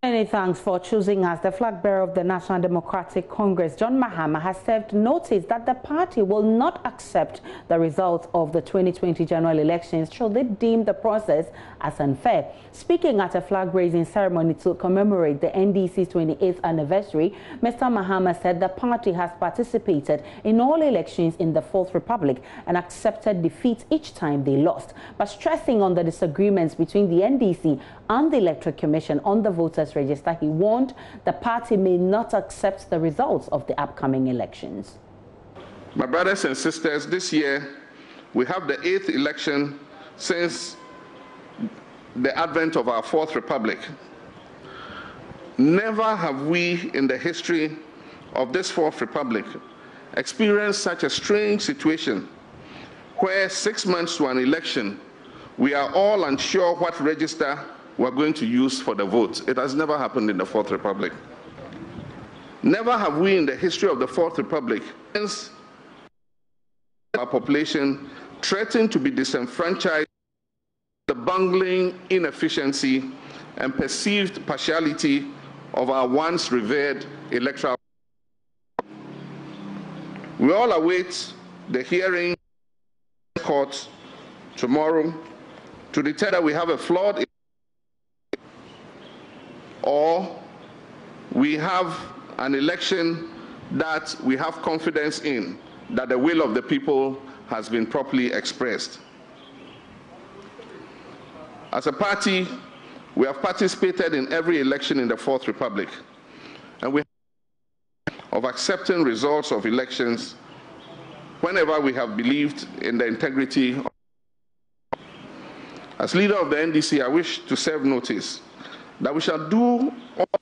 Many thanks for choosing us. The flag bearer of the National Democratic Congress, John Mahama, has served notice that the party will not accept the results of the 2020 general elections should they deem the process as unfair. Speaking at a flag-raising ceremony to commemorate the NDC's 28th anniversary, Mr. Mahama said the party has participated in all elections in the Fourth Republic and accepted defeat each time they lost, but stressing on the disagreements between the NDC and the Electoral Commission on the voters' register, he warned the party may not accept the results of the upcoming elections. My brothers and sisters, this year we have the 8th election since the advent of our Fourth Republic. Never have we in the history of this Fourth Republic experienced such a strange situation where 6 months to an election we are all unsure what register we're going to use for the votes. It has never happened in the Fourth Republic. Never have we in the history of the Fourth Republic, since our population threatened to be disenfranchised, the bungling inefficiency and perceived partiality of our once revered electoral. We all await the hearing in the court tomorrow to determine that we have a flawed or we have an election that we have confidence in, that the will of the people has been properly expressed. As a party, we have participated in every election in the Fourth Republic, and we have of accepting results of elections whenever we have believed in the integrity. As leader of the NDC, I wish to serve notice that we shall do all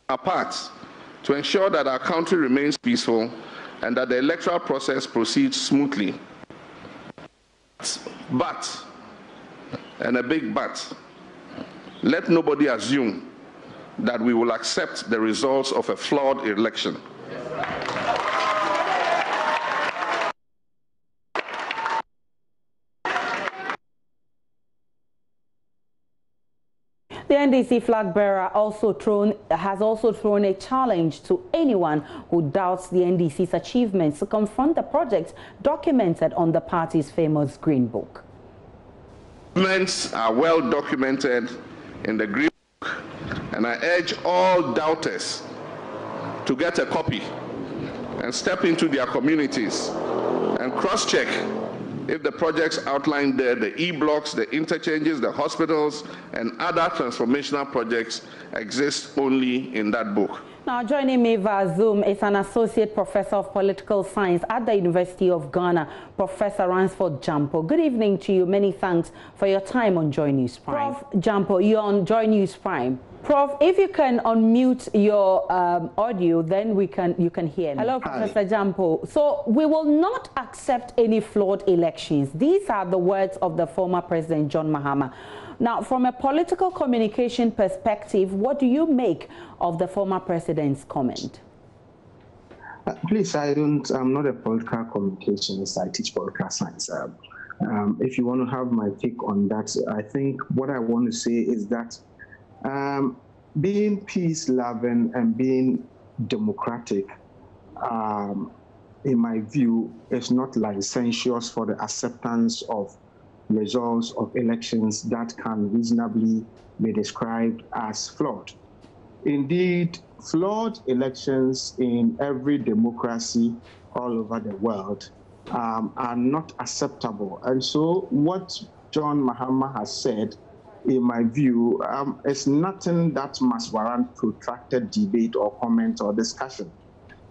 our parts to ensure that our country remains peaceful and that the electoral process proceeds smoothly. But, and a big but, let nobody assume that we will accept the results of a flawed election. The NDC flag bearer has also thrown a challenge to anyone who doubts the NDC's achievements to confront the projects documented on the party's famous Green Book. Achievements are well documented in the Green Book, and I urge all doubters to get a copy and step into their communities and cross-check if the projects outlined there, the e-blocks, the interchanges, the hospitals, and other transformational projects exist only in that book. Now, joining me via Zoom is an associate professor of political science at the University of Ghana, Professor Ransford Jampo. Good evening to you. Many thanks for your time on Joynews Prime. Prof. Jampo, you're on Joynews Prime. Prof, if you can unmute your audio, then you can hear me. Hello, Professor Jampo. So we will not accept any flawed elections. These are the words of the former President John Mahama. Now, from a political communication perspective, what do you make of the former president's comment? Please, I'm not a political communicationist. I teach political science. If you want to have my take on that, I think what I want to say is that being peace-loving and being democratic, in my view, is not licentious for the acceptance of results of elections that can reasonably be described as flawed. Indeed, flawed elections in every democracy all over the world are not acceptable. And so what John Mahama has said, in my view, is nothing that must warrant protracted debate or comment or discussion.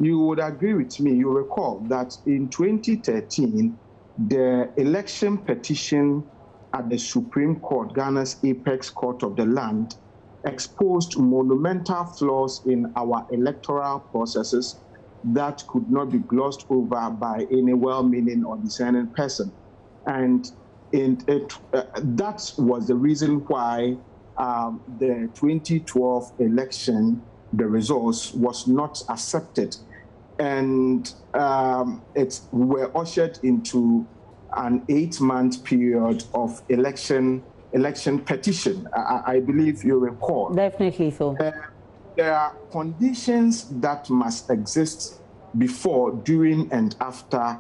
You would agree with me, you recall that in 2013, the election petition at the Supreme Court, Ghana's apex court of the land, exposed monumental flaws in our electoral processes that could not be glossed over by any well-meaning or discerning person. And that was the reason why the 2012 election, the results was not accepted. And we were ushered into an 8-month period of election election petition. I believe you recall. Definitely so. There are conditions that must exist before, during, and after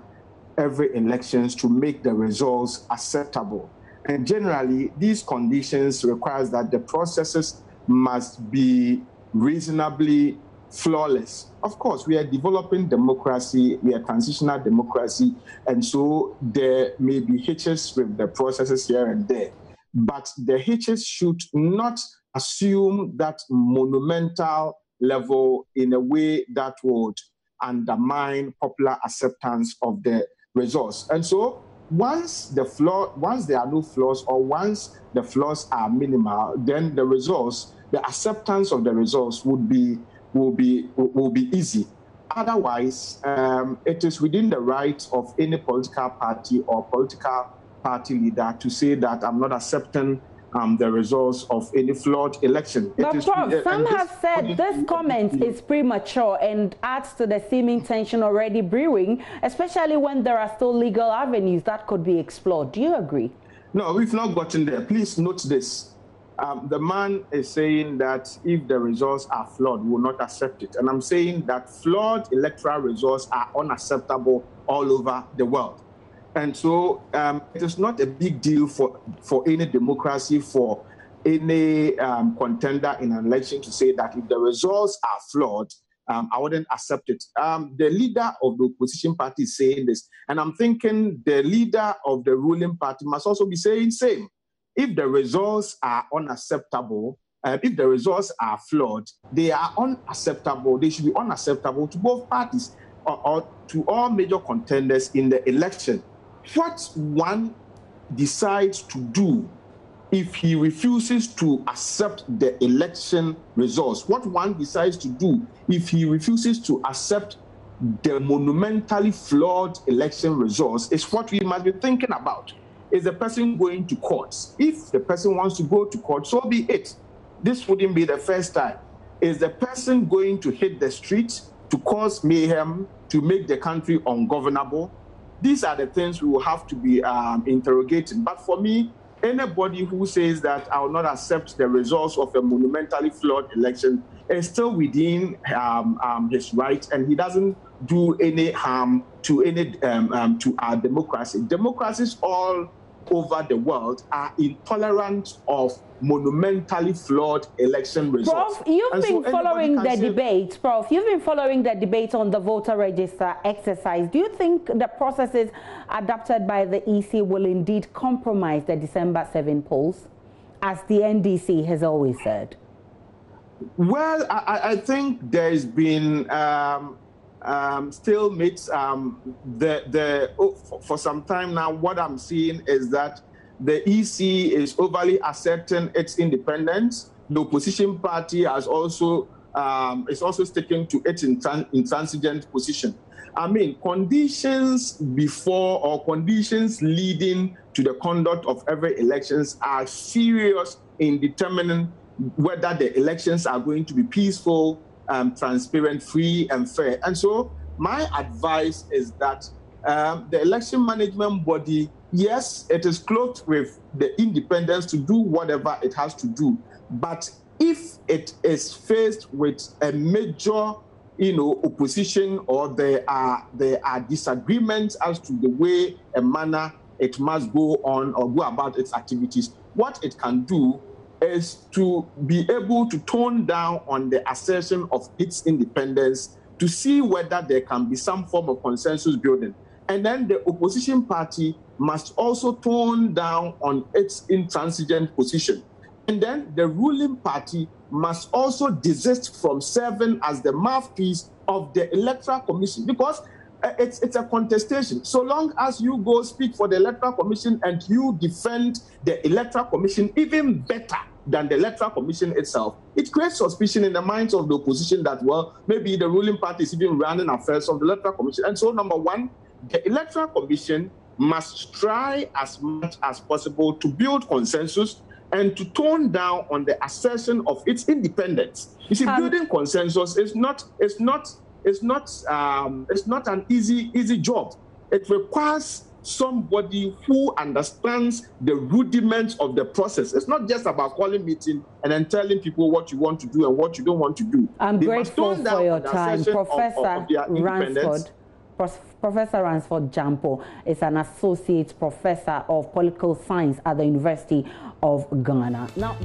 every elections to make the results acceptable. And generally, these conditions requires that the processes must be reasonably flawless. Of course, we are developing democracy, we are transitional democracy, and so there may be hitches with the processes here and there. But the hitches should not assume that monumental level in a way that would undermine popular acceptance of the results. And so once there are no flaws, or once the flaws are minimal, then the results, the acceptance of the results will be easy. Otherwise, it is within the right of any political party or political party leader to say that I'm not accepting the results of any flawed election. But Prof, some have said this comment is premature and adds to the seeming tension already brewing, especially when there are still legal avenues that could be explored. Do you agree? No, we've not gotten there. Please note this. The man is saying that if the results are flawed, we will not accept it. And I'm saying that flawed electoral results are unacceptable all over the world. And so it is not a big deal for any democracy, for any contender in an election to say that if the results are flawed, I wouldn't accept it. The leader of the opposition party is saying this, and I'm thinking the leader of the ruling party must also be saying same. If the results are unacceptable, if the results are flawed, they are unacceptable. They should be unacceptable to both parties or to all major contenders in the election. What one decides to do if he refuses to accept the election results, what one decides to do if he refuses to accept the monumentally flawed election results is what we must be thinking about. Is the person going to court? If the person wants to go to court, so be it. This wouldn't be the first time. Is the person going to hit the streets to cause mayhem, to make the country ungovernable? These are the things we will have to be interrogating. But for me, anybody who says that I will not accept the results of a monumentally flawed election is still within his right, and he doesn't do any harm to any to our democracy. Democracies all over the world are intolerant of monumentally flawed election results. Prof, you've been following the debate. Prof, you've been following the debate on the voter register exercise. Do you think the processes adopted by the EC will indeed compromise the December 7 polls, as the NDC has always said? Well, I think there's been stalemates for some time now. What I'm seeing is that the EC is overly asserting its independence. The opposition party has also is also sticking to its intransigent position. I mean, conditions before or conditions leading to the conduct of every elections are serious in determining whether the elections are going to be peaceful, transparent, free, and fair. And so my advice is that the election management body, yes, it is clothed with the independence to do whatever it has to do. But if it is faced with a major, opposition, or there are disagreements as to the way and manner it must go on or go about its activities, what it can do is to be able to tone down on the assertion of its independence to see whether there can be some form of consensus building. And then the opposition party must also tone down on its intransigent position. And then the ruling party must also desist from serving as the mouthpiece of the Electoral Commission, because it's a contestation. So long as you go speak for the Electoral Commission and you defend the Electoral Commission even better than the Electoral Commission itself, it creates suspicion in the minds of the opposition that, well, maybe the ruling party is even running affairs of the Electoral Commission. And so, number one, the Electoral Commission must try as much as possible to build consensus and to tone down on the assertion of its independence. You see, building consensus is not an easy job. It requires somebody who understands the rudiments of the process. It's not just about calling meeting and then telling people what you want to do and what you don't want to do. I'm grateful for your time, Professor Ransford. Professor Ransford Jampo is an associate professor of political science at the University of Ghana. Now.